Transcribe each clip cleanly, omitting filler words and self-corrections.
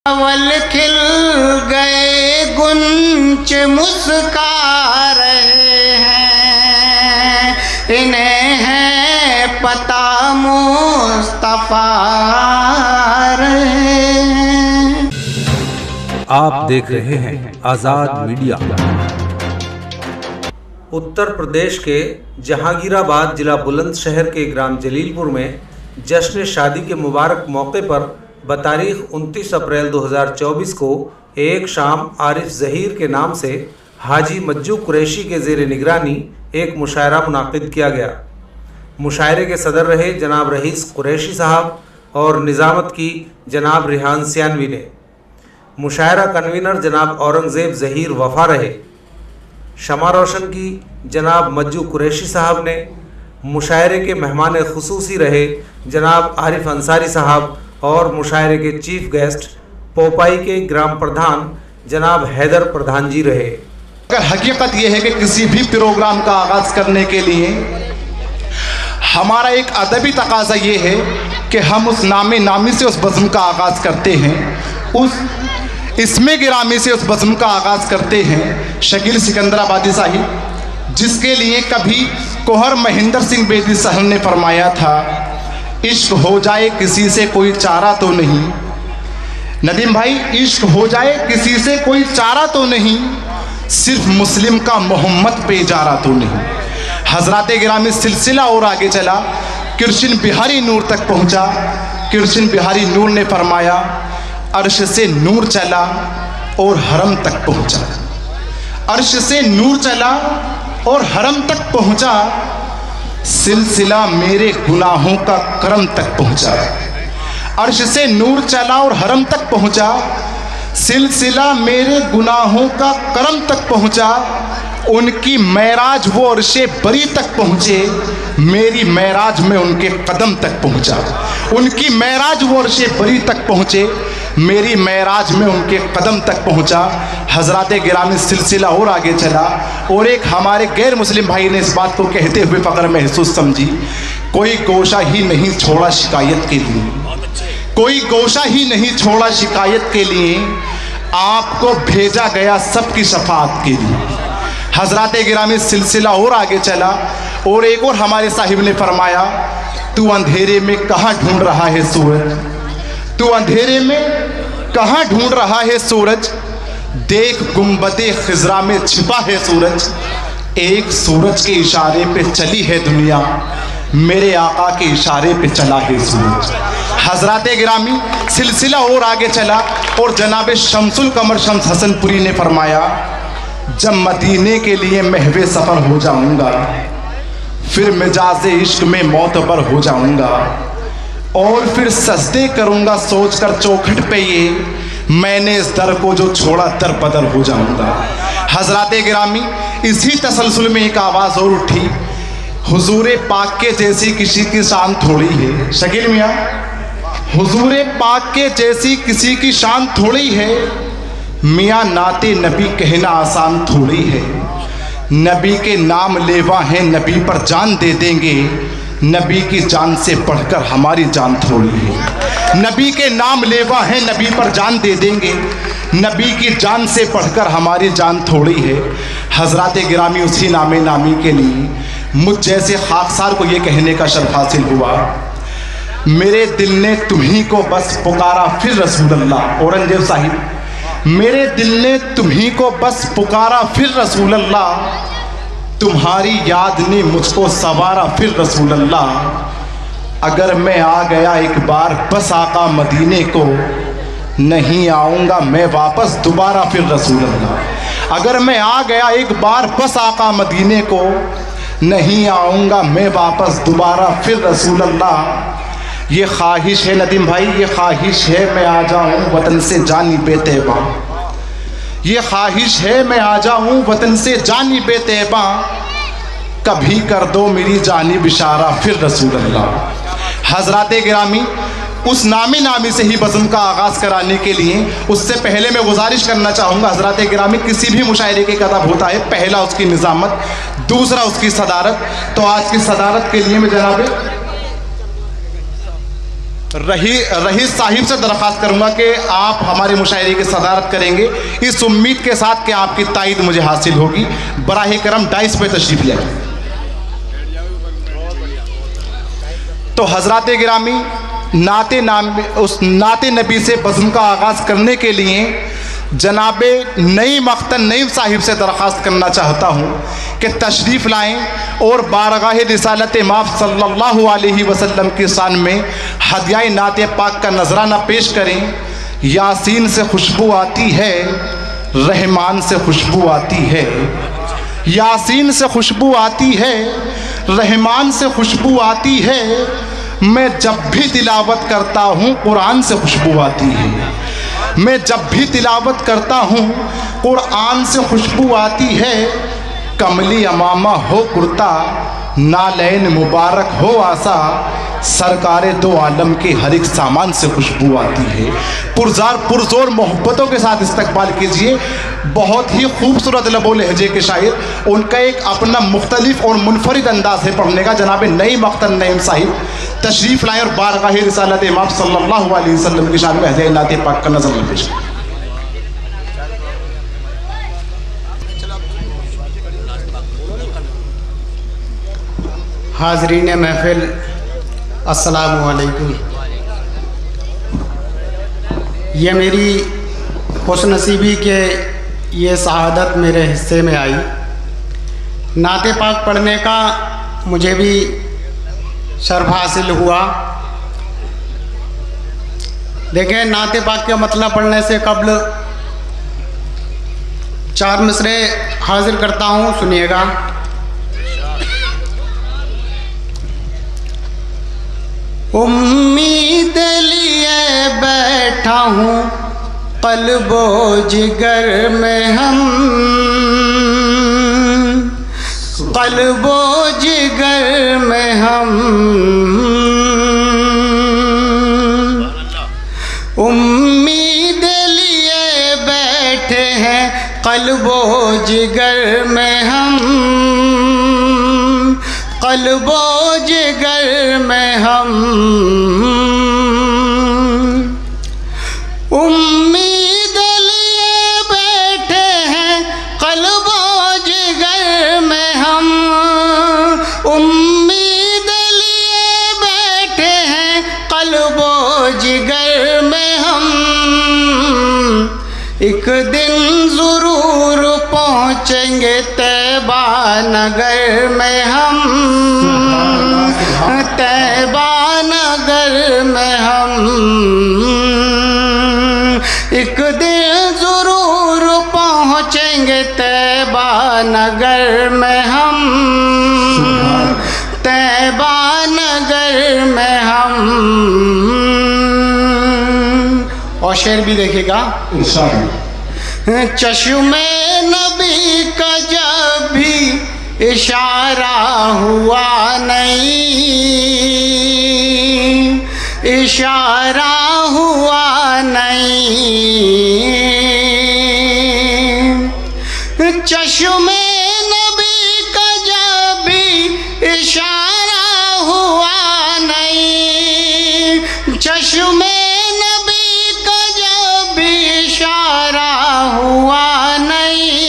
अवल खिल गए गुंच मुस्का रहे हैं, इन्हें है पता मुस्तफा रहे हैं। आप देख रहे हैं आजाद मीडिया। उत्तर प्रदेश के जहांगीराबाद जिला बुलंदशहर के ग्राम जलीलपुर में जश्न शादी के मुबारक मौके पर बतारीख 29 अप्रैल 2024 को एक शाम आरिफ ज़हीर के नाम से हाजी मज्जू कुरैशी के ज़ेर निगरानी एक मुशायरा मुनाकिद किया गया। मुशायरे के सदर रहे जनाब रईस कुरैशी साहब और निज़ामत की जनाब रिहान सियानवी ने। मुशायरा कन्वीनर जनाब औरंगज़ेब ज़हीर वफ़ा रहे। शमा रोशन की जनाब मज्जू कुरैशी साहब ने। मुशायरे के मेहमान खुसूसी रहे जनाब आरिफ अंसारी साहब और मुशायरे के चीफ गेस्ट पोपाई के ग्राम प्रधान जनाब हैदर प्रधान जी रहे। अगर हकीकत यह है कि किसी भी प्रोग्राम का आगाज़ करने के लिए हमारा एक अदबी तकाज़ा ये है कि हम उस नामी से उस बज़्म का आगाज़ करते हैं, उस इसमें गिरामी से उस बज़्म का आगाज़ करते हैं। शकील सिकंदराबादी साहिब, जिसके लिए कभी कोहर महेंद्र सिंह बेदी साहब ने फरमाया था, इश्क हो जाए किसी से कोई चारा तो नहीं। नदीम भाई, इश्क हो जाए किसी से कोई चारा तो नहीं, सिर्फ मुस्लिम का मोहम्मद पे जारा तो नहीं। हजरात गिरामी सिलसिला और आगे चला, कृष्ण बिहारी नूर तक पहुंचा। कृष्ण बिहारी नूर ने फरमाया, अर्श से नूर चला और हरम तक पहुंचा। अर्श से नूर चला और हरम तक पहुंचा, सिलसिला मेरे गुनाहों का करम तक पहुंचा। अर्श से नूर चला और हरम तक पहुंचा, सिलसिला मेरे गुनाहों का करम तक पहुंचा। उनकी मैराज वो अर्शे बरी तक पहुंचे, मेरी मैराज में उनके कदम तक पहुंचा। उनकी मैराज वो अर्शे बरी तक पहुंचे, मेरी मैराज में उनके कदम तक पहुंचा। हजरात गिरामी सिलसिला और आगे चला और एक हमारे गैर मुस्लिम भाई ने इस बात को कहते हुए फ़ख्र महसूस समझी, कोई गोशा ही नहीं छोड़ा शिकायत के लिए, कोई गोशा ही नहीं छोड़ा शिकायत के लिए, आपको भेजा गया सबकी शफाअत के लिए। हजरात गिरामी सिलसिला और आगे चला और एक और हमारे साहिब ने फरमाया, तू अंधेरे में कहाँ ढूंढ रहा है सूरज, तू अंधेरे में कहाँ ढूंढ रहा है सूरज, देख गुंबदे खिजरा में छिपा है सूरज, एक सूरज के इशारे पे चली है दुनिया, मेरे आका के इशारे पे चला है सूरज। हजरात गिरामी सिलसिला और आगे चला और जनाब शमसुल कमर शम्स हसनपुरी ने फरमाया, जब मदीने के लिए महवे सफ़र हो जाऊंगा, फिर मिजाज इश्क में मोतबर हो जाऊंगा, और फिर सजदे करूंगा सोचकर चौखट पे ये, मैंने इस दर को जो छोड़ा दर बदर हो जाऊंगा। हजरात गिरामी, इसी तसलसल में एक आवाज़ और उठी, हुजूरे पाक के जैसी किसी की शान थोड़ी है। शकील मियाँ, हुजूरे पाक के जैसी किसी की शान थोड़ी है, मियाँ नाते नबी कहना आसान थोड़ी है, नबी के नाम लेवा हैं नबी पर जान दे देंगे, नबी की जान से बढ़कर हमारी जान थोड़ी है। नबी के नाम लेवा हैं नबी पर जान दे देंगे, नबी की जान से बढ़कर हमारी जान थोड़ी है। हजरात गिरामी, उसी नामी के लिए मुझ जैसे खाकसार को ये कहने का शर्फ हासिल हुआ, मेरे दिल ने तुम्ही को बस पुकारा फिर रसूल अल्लाह। औरंगजेब साहिब, मेरे दिल ने तुम्ही को बस पुकारा फिर रसूल अल्लाह, तुम्हारी याद ने मुझको सवारा फिर रसूल अल्लाह। अगर मैं आ गया एक बार बस आका मदीने को, नहीं आऊँगा मैं वापस दोबारा फिर रसूल अल्लाह। अगर मैं आ गया एक बार बस आका मदीने को, नहीं आऊँगा मैं वापस दोबारा फिर रसूल अल्लाह। ये ख्वाहिश है नदीम भाई, ये ख्वाहिश है मैं आ जाऊँ वतन से जानी बेतैबा, ये ख्वाहिश है मैं आ जाऊँ वतन से जानी बेतैबा, कभी कर दो मेरी जानिब इशारा फिर रसूल अल्लाह। हजरात गिरामी, उस नामी से ही बज़्म का आगाज़ कराने के लिए, उससे पहले मैं गुजारिश करना चाहूँगा हजरात गिरामी, किसी भी मुशायरे के अदब होता है, पहला उसकी निज़ामत, दूसरा उसकी सदारत। तो आज की सदारत के लिए मैं जनाब रईस साहिब से दरख्वास्त करूंगा कि आप हमारे मुशायरे की सदारत करेंगे, इस उम्मीद के साथ कि आपकी तायद मुझे हासिल होगी। बराह करम डाइस पे तशरीफ़ ले। तो हज़रात गिरामी, उस नाते नबी से बज़्म का आगाज़ करने के लिए जनाब नईम अख्तर नईम साहिब से दरख्वास्त करना चाहता हूँ कि तशरीफ़ लाएँ और बारगाह रिसालत माफ़ सल्लल्लाहु अलैहि वसल्लम की शान में हदिया नाते पाक का नजराना पेश करें। यासीन से खुशबू आती है, रहमान से खुशबू आती है। यासीन से खुशबू आती है, रहमान से खुशबू आती है। मैं जब भी तिलावत करता हूँ कुरान से खुशबू आती है। मैं जब भी तिलावत करता हूँ कुरान से खुशबू आती है। कमली अमामा हो कुर्ता, नालैन मुबारक हो आसा, सरकारे दो आलम के हर एक सामान से खुशबू आती है। पुरजोर मोहब्बतों के साथ इस्तकबाल कीजिए। बहुत ही खूबसूरत लबो लहजे के शायर, उनका एक अपना मुख्तलिफ और मुनफरिद अंदाज है पढ़ने का। जनाब नईम अख्तर नईम साहिब तशरीफ़ लाएँ और बारगाह रिसालत इमाम सल्लल्लाहु अलैहि वसल्लम की शान में हदिया नाते पाक का नज़र पेश करें। हाज़रीन महफ़िल, अस्सलामु अलैकुम। ये मेरी खुशनसीबी के ये सआदत मेरे हिस्से में आई। नाते पाक पढ़ने का मुझे भी शर्फ हासिल हुआ। देखें, नाते पाक का मतलब पढ़ने से कबल 4 मिसरे हाजिर करता हूँ, सुनिएगा। उम्मीद लिए बैठा हूँ क़ल्बो जिगर में हम, क़ल्बो जिगर में हम। उम्मीद लिए बैठे हैं क़ल्बो जिगर में हम, क़ल्बो जिगर में हम। उम्मीद लिए बैठे हैं क़ल्बो जिगर में हम, उम्मीद लिए बैठे हैं क़ल्बो जिगर में हम। एक दिन ज़रूर पहुँचेंगे तैबा नगर में हम, तैबा नगर में हम। एक दिन ज़रूर पहुँचेंगे तैबा नगर में हम, तैबा नगर में हम। और शेर भी देखेगा। चश्मे नबी का जब भी इशारा हुआ नहीं, इशारा हुआ नहीं। चश्मे नबी का जब भी इशारा हुआ नहीं, चश्मे नबी का जब भी इशारा हुआ नहीं।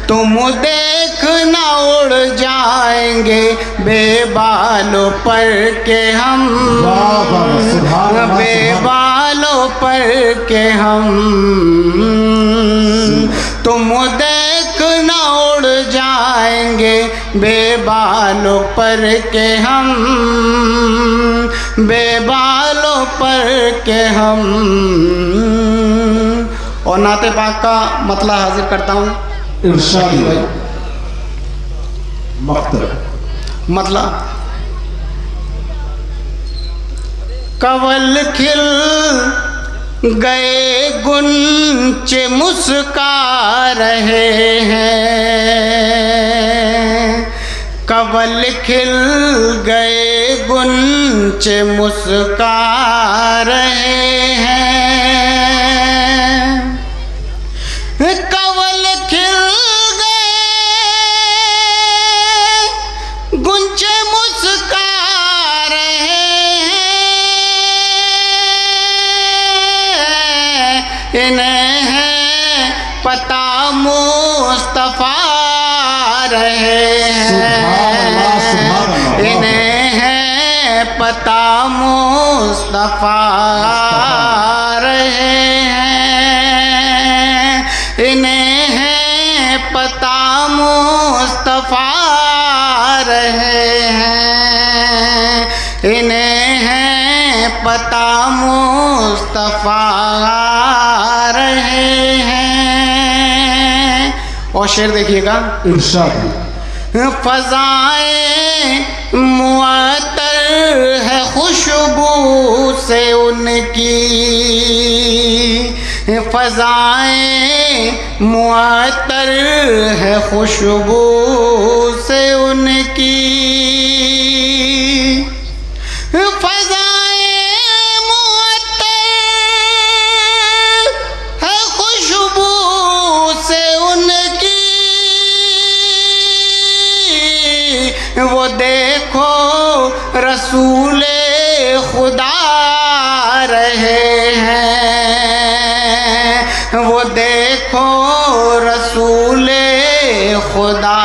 तुम देखना उड़ जाएंगे बेबालों पर के हम, बेबालों पर के हम। तुम देखना उड़ जाएंगे बेबालों पर के हम, बेबालों पर के हम। और नाते पाक का मतलब हाजिर करता हूँ। मतलब कवल खिल गए गुंचे मुस्का रहे हैं, कवल खिल गए गुंचे मुस्का रहे हैं। कवल खिल गए गुंचे मुस्का रहे हैं, इन्हें है पता मुस्तफ़ा रहे हैं, इन्हें है पता मुस्तफ़ा रहे हैं, इन्हें है पता मुस्तफ़ा रहे हैं, इन्हें है पता मुस्तफ़ा रहे हैं। और शेर देखिएगा, इरशाद। फ़ज़ाएं मुअत्तर है खुशबू से उनकी, फ़ज़ाएं मुअत्तर है खुशबू से उनकी, फ़ज़ाएं मुअत्तर है खुशबू से उनकी, वो देखो रसूले खुदा रहे हैं, वो देखो रसूले खुदा